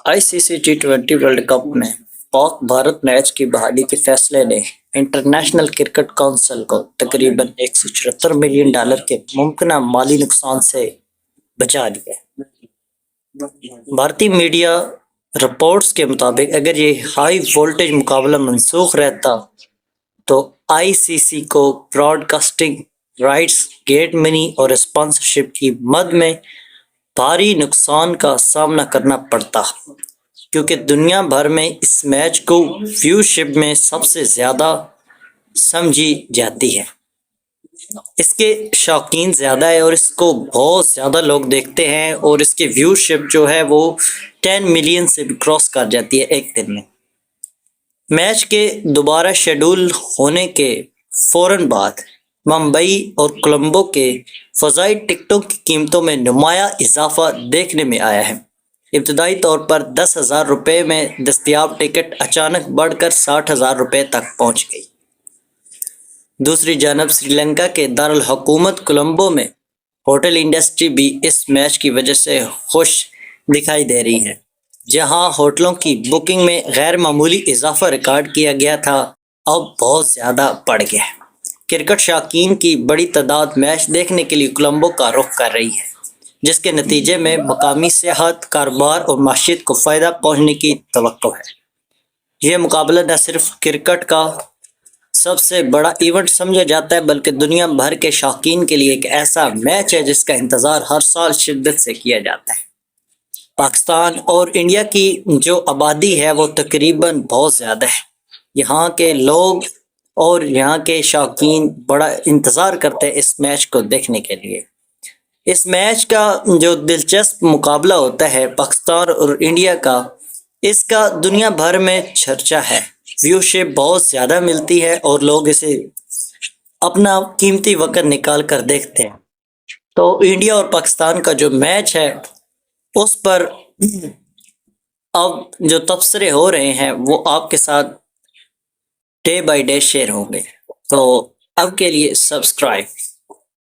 ICC T20 world cup میں پاک Bharat match کی بحالی کے فیصلے نے انٹرنیشنل کرکٹ کونسل کو تقریباً $174 ملین کے ممکنہ مالی نقصان سے بچا لیا۔ بھارتی میڈیا رپورٹس کے مطابق اگر یہ ہائی وولٹیج مقابلہ منسوخ رہتا تو ICC کو broadcasting rights, gate money اور اسپانسرشپ کی مد میں بھاری نقصان کا سامنا کرنا پڑتا، کیونکہ دنیا بھر میں اس میچ کو ویوشپ میں سب سے زیادہ سمجھی جاتی ہے۔ اس کے شائقین زیادہ ہے اور اس کو بہت زیادہ لوگ دیکھتے ہیں، اور اس کے ویوشپ جو ہے وہ 10 ملین سے بھی کراس کر جاتی ہے ایک دن میں۔ میچ کے دوبارہ شیڈول ہونے کے فوراً بعد ممبئی اور کولمبو کے فضائی ٹکٹوں کی قیمتوں میں نمایاں اضافہ دیکھنے میں آیا ہے۔ ابتدائی طور پر $10,000 میں دستیاب ٹکٹ اچانک بڑھ کر $60,000 تک پہنچ گئی۔ دوسری جانب سری لنکا کے دارالحکومت کولمبو میں ہوٹل انڈسٹری بھی اس میچ کی وجہ سے خوش دکھائی دے رہی ہے، جہاں ہوٹلوں کی بکنگ میں غیر معمولی اضافہ ریکارڈ کیا گیا تھا، اب بہت زیادہ بڑھ گیا ہے۔ کرکٹ شائقین کی بڑی تعداد میچ دیکھنے کے لیے کولمبو کا رخ کر رہی ہے، جس کے نتیجے میں مقامی سیاحت، کاروبار اور معیشت کو فائدہ پہنچنے کی توقع ہے۔ یہ مقابلہ نہ صرف کرکٹ کا سب سے بڑا ایونٹ سمجھا جاتا ہے، بلکہ دنیا بھر کے شائقین کے لیے ایک ایسا میچ ہے جس کا انتظار ہر سال شدت سے کیا جاتا ہے۔ پاکستان اور انڈیا کی جو آبادی ہے وہ تقریباً بہت زیادہ ہے۔ یہاں کے لوگ اور یہاں کے شائقین بڑا انتظار کرتے ہیں اس میچ کو دیکھنے کے لیے۔ اس میچ کا جو دلچسپ مقابلہ ہوتا ہے پاکستان اور انڈیا کا، اس کا دنیا بھر میں چرچا ہے، ویوشپ بہت زیادہ ملتی ہے اور لوگ اسے اپنا قیمتی وقت نکال کر دیکھتے ہیں۔ تو انڈیا اور پاکستان کا جو میچ ہے اس پر اب جو تبصرے ہو رہے ہیں وہ آپ کے ساتھ ڈے بائی ڈے شیئر ہوں گے، تو اب کے لیے سبسکرائب۔